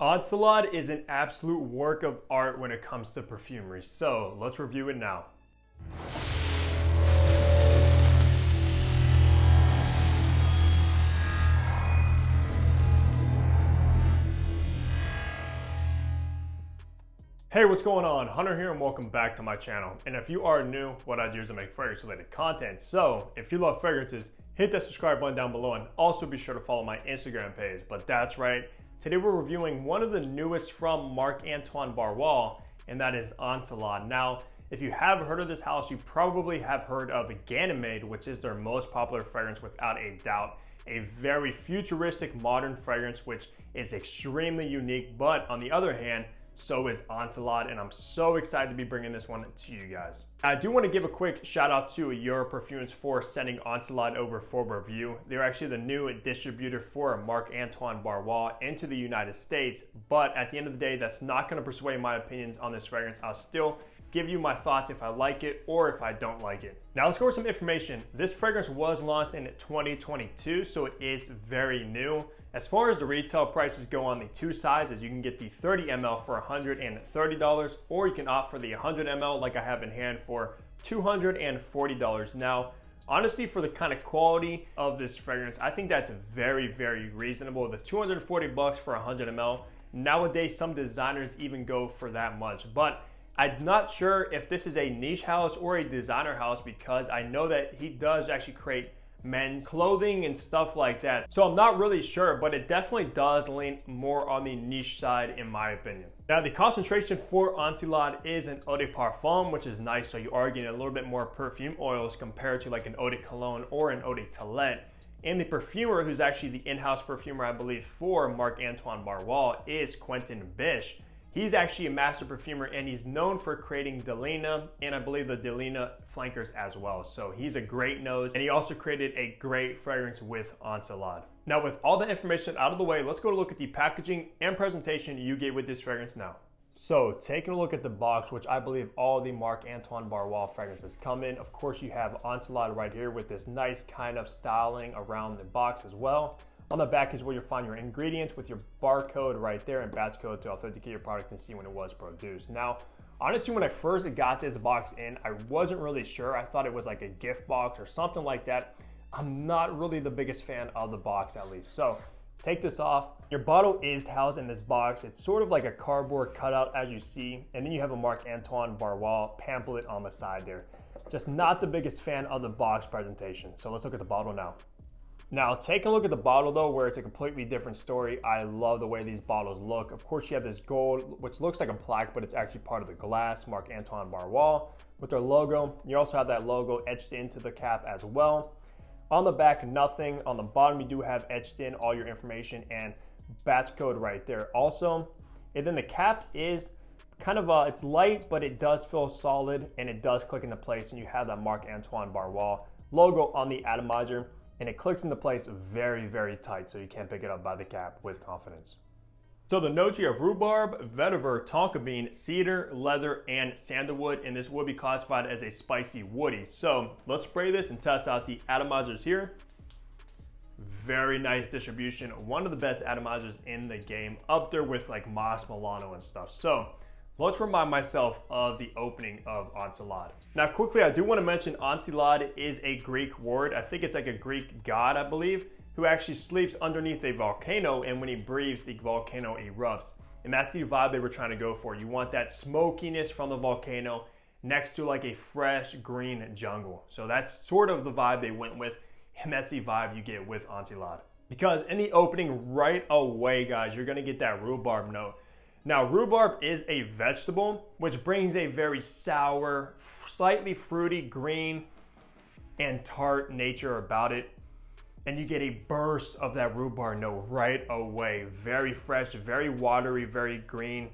Encelade is an absolute work of art when it comes to perfumery, so let's review it now. Hey, what's going on? Hunter here and welcome back to my channel. And if you are new, what I do is I make fragrance related content. So if you love fragrances, hit that subscribe button down below and also be sure to follow my Instagram page. But that's right, today we're reviewing one of the newest from Marc Antoine Barrois, and that is Encelade. Now, if you have heard of this house, you probably have heard of Ganymede, which is their most popular fragrance without a doubt. A very futuristic modern fragrance, which is extremely unique, but on the other hand, so is Encelade, and I'm so excited to be bringing this one to you guys. I do want to give a quick shout out to Allure Perfumes for sending Encelade over for review. They're actually the new distributor for Marc Antoine Barrois into the United States, but at the end of the day, that's not going to persuade my opinions on this fragrance. I'll still give you my thoughts if I like it or if I don't like it. Now let's go over some information. This fragrance was launched in 2022, so it is very new. As far as the retail prices go on the two sizes, you can get the 30 ml for $130, or you can opt for the 100 ml like I have in hand for $240. Now, honestly, for the kind of quality of this fragrance, I think that's very, very reasonable. The 240 bucks for 100 ml. Nowadays, some designers even go for that much, but I'm not sure if this is a niche house or a designer house because I know that he does actually create men's clothing and stuff like that. So I'm not really sure, but it definitely does lean more on the niche side in my opinion. Now the concentration for Encelade is an eau de parfum, which is nice. So you are getting a little bit more perfume oils compared to like an eau de cologne or an eau de toilette. And the perfumer, who's actually the in-house perfumer, I believe, for Marc Antoine Barrois, is Quentin Bish. He's actually a master perfumer and he's known for creating Delina and I believe the Delina flankers as well. So he's a great nose and he also created a great fragrance with Encelade. Now with all the information out of the way, let's go to look at the packaging and presentation you get with this fragrance now. So taking a look at the box, which I believe all the Marc Antoine Barrois fragrances come in. Of course you have Encelade right here with this nice kind of styling around the box as well. On the back is where you'll find your ingredients with your barcode right there and batch code to authenticate your product and see when it was produced. Now, honestly, when I first got this box in, I wasn't really sure. I thought it was like a gift box or something like that. I'm not really the biggest fan of the box at least. So take this off. Your bottle is housed in this box. It's sort of like a cardboard cutout as you see. And then you have a Marc Antoine Barrois pamphlet on the side there. Just not the biggest fan of the box presentation. So let's look at the bottle now. Now, take a look at the bottle though, where it's a completely different story. I love the way these bottles look. Of course, you have this gold, which looks like a plaque, but it's actually part of the glass, Marc Antoine Barrois, with their logo. You also have that logo etched into the cap as well. On the back, nothing. On the bottom, you do have etched in all your information and batch code right there also. And then the cap is kind of, it's light, but it does feel solid and it does click into place. And you have that Marc Antoine Barrois logo on the atomizer. And it clicks into place very, very tight, so you can't pick it up by the cap with confidence. So the notes you have rhubarb, vetiver, tonka bean, cedar, leather, and sandalwood, and this would be classified as a spicy woody. So let's spray this and test out the atomizers here. Very nice distribution. One of the best atomizers in the game, up there with like Moss Milano and stuff. So let's remind myself of the opening of Encelade. Now quickly, I do want to mention Encelade is a Greek word. I think it's like a Greek god, I believe, who actually sleeps underneath a volcano, and when he breathes, the volcano erupts. And that's the vibe they were trying to go for. You want that smokiness from the volcano next to like a fresh green jungle. So that's sort of the vibe they went with, and that's the vibe you get with Encelade. Because in the opening right away, guys, you're gonna get that rhubarb note. Now, rhubarb is a vegetable, which brings a very sour, slightly fruity, green, and tart nature about it. And you get a burst of that rhubarb note right away. Very fresh, very watery, very green,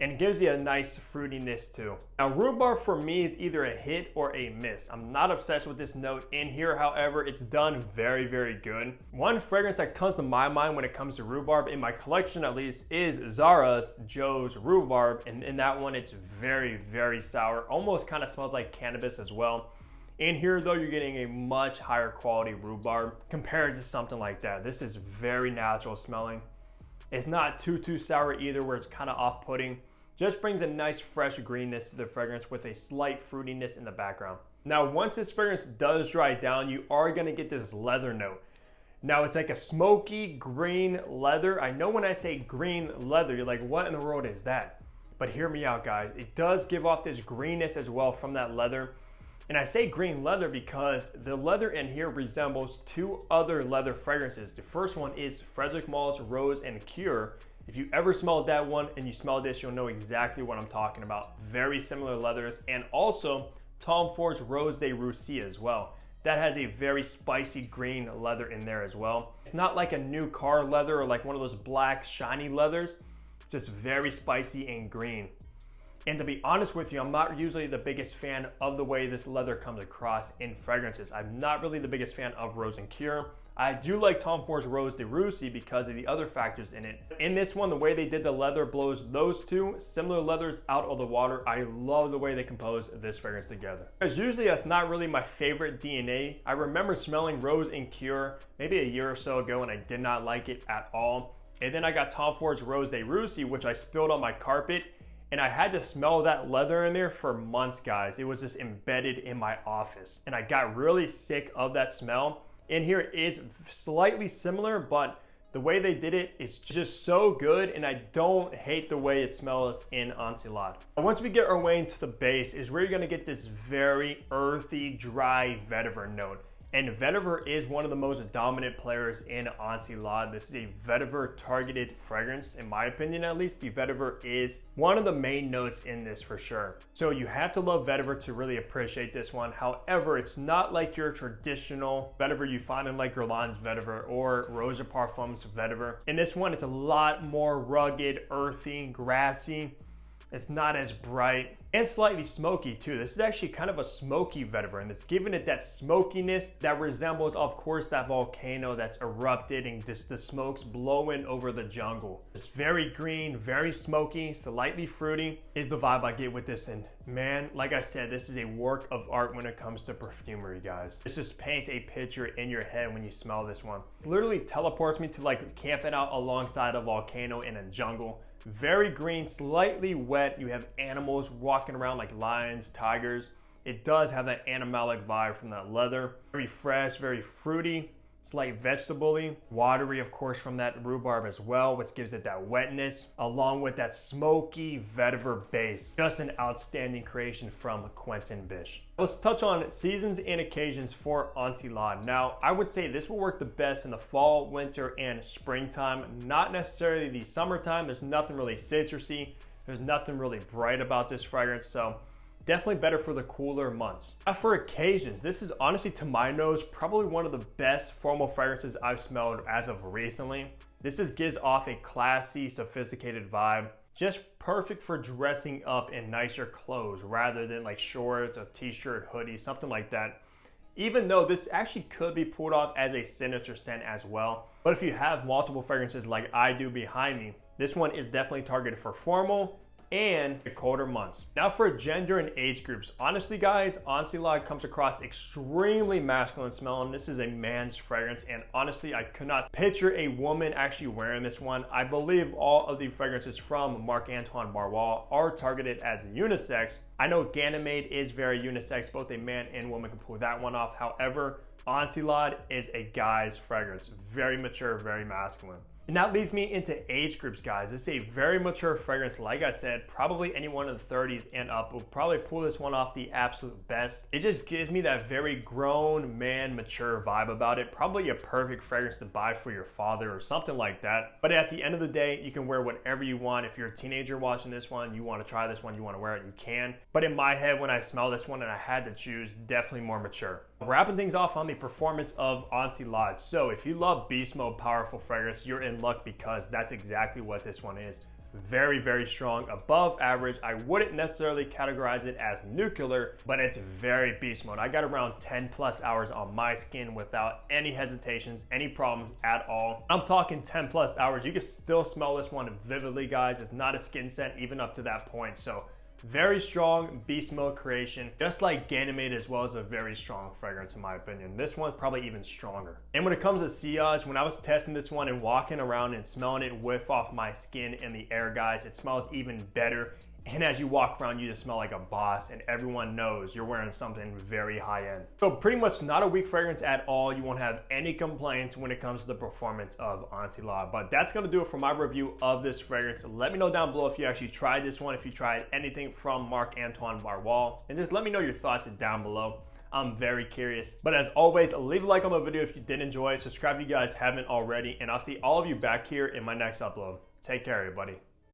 and it gives you a nice fruitiness too. Now, rhubarb for me is either a hit or a miss. I'm not obsessed with this note in here, however, it's done very, very good. One fragrance that comes to my mind when it comes to rhubarb, in my collection at least, is Zara's Joe's Rhubarb, and in that one it's very, very sour. Almost kind of smells like cannabis as well. In here though, you're getting a much higher quality rhubarb compared to something like that. This is very natural smelling. It's not too sour either where it's kind of off-putting. Just brings a nice fresh greenness to the fragrance with a slight fruitiness in the background. Now, once this fragrance does dry down, you are gonna get this leather note. Now, it's like a smoky green leather. I know when I say green leather, you're like, what in the world is that? But hear me out, guys. It does give off this greenness as well from that leather. And I say green leather because the leather in here resembles two other leather fragrances. The first one is Frederic Maule's Rose and Cure. If you ever smelled that one and you smell this, you'll know exactly what I'm talking about. Very similar leathers. And also Tom Ford's Rose de Russie as well. That has a very spicy green leather in there as well. It's not like a new car leather or like one of those black shiny leathers. It's just very spicy and green. And to be honest with you, I'm not usually the biggest fan of the way this leather comes across in fragrances. I'm not really the biggest fan of Rose and Cure. I do like Tom Ford's Rose de Russie because of the other factors in it. In this one, the way they did the leather blows those two similar leathers out of the water. I love the way they compose this fragrance together. Because usually that's not really my favorite DNA. I remember smelling Rose and Cure maybe a year or so ago and I did not like it at all. And then I got Tom Ford's Rose de Russie, which I spilled on my carpet. And I had to smell that leather in there for months, guys. It was just embedded in my office. And I got really sick of that smell. In here is slightly similar, but the way they did it, it's just so good. And I don't hate the way it smells in Encelade. Once we get our way into the base is where you're gonna get this very earthy, dry vetiver note. And vetiver is one of the most dominant players in Encelade. This is a vetiver targeted fragrance, in my opinion at least. The vetiver is one of the main notes in this for sure. So you have to love vetiver to really appreciate this one. However, it's not like your traditional vetiver you find in like Guerlain's vetiver or Rose de Parfum's vetiver. In this one, it's a lot more rugged, earthy, grassy. It's not as bright and slightly smoky too. This is actually kind of a smoky vetiver and it's giving it that smokiness that resembles, of course, that volcano that's erupted and just the smoke's blowing over the jungle. It's very green, very smoky, slightly fruity is the vibe I get with this. And man, like I said, this is a work of art when it comes to perfumery, guys. This just paints a picture in your head when you smell this one. It literally teleports me to like camping out alongside a volcano in a jungle. Very green, slightly wet. You have animals walking around like lions, tigers. It does have that animalic vibe from that leather. Very fresh, very fruity, slight vegetable-y, watery, of course, from that rhubarb as well, which gives it that wetness, along with that smoky vetiver base. Just an outstanding creation from Quentin Bisch. Let's touch on seasons and occasions for Encelade. Now, I would say this will work the best in the fall, winter, and springtime, not necessarily the summertime. There's nothing really citrusy. There's nothing really bright about this fragrance, so definitely better for the cooler months. Now for occasions, this is honestly, to my nose, probably one of the best formal fragrances I've smelled as of recently. This gives off a classy, sophisticated vibe. Just perfect for dressing up in nicer clothes rather than like shorts, a t-shirt, hoodie, something like that. Even though this actually could be pulled off as a signature scent as well. But if you have multiple fragrances like I do behind me, this one is definitely targeted for formal and the colder months. Now for gender and age groups, honestly guys, Encelade comes across extremely masculine smelling. This is a man's fragrance and honestly I could not picture a woman actually wearing this one. I believe all of the fragrances from Marc Antoine Barrois are targeted as unisex. I know Ganymede is very unisex, both a man and woman can pull that one off. However, Encelade is a guy's fragrance, very mature, very masculine. And that leads me into age groups, guys. This is a very mature fragrance. Like I said, probably anyone in the 30s and up will probably pull this one off the absolute best. It just gives me that very grown man, mature vibe about it. Probably a perfect fragrance to buy for your father or something like that. But at the end of the day, you can wear whatever you want. If you're a teenager watching this one, you want to try this one, you want to wear it, you can. But in my head, when I smell this one and I had to choose, definitely more mature. Wrapping things off on the performance of Encelade. So if you love beast mode powerful fragrance, you're in luck because that's exactly what this one is. Very, very strong, above average. I wouldn't necessarily categorize it as nuclear, but it's very beast mode. I got around 10 plus hours on my skin without any hesitations, any problems at all. I'm talking 10 plus hours. You can still smell this one vividly, guys. It's not a skin scent even up to that point. So Very strong beast mode creation, just like Ganymede, as well as a very strong fragrance in my opinion. This one's probably even stronger. And when it comes to sillage, when I was testing this one and walking around and smelling it whiff off my skin in the air, guys, it smells even better. And as you walk around, you just smell like a boss, and everyone knows you're wearing something very high end. So pretty much not a weak fragrance at all. You won't have any complaints when it comes to the performance of Encelade. But that's gonna do it for my review of this fragrance. Let me know down below if you actually tried this one, if you tried anything from Marc Antoine Barrois, and just let me know your thoughts down below. I'm very curious. But as always, leave a like on the video if you did enjoy it. Subscribe if you guys haven't already, and I'll see all of you back here in my next upload. Take care, everybody.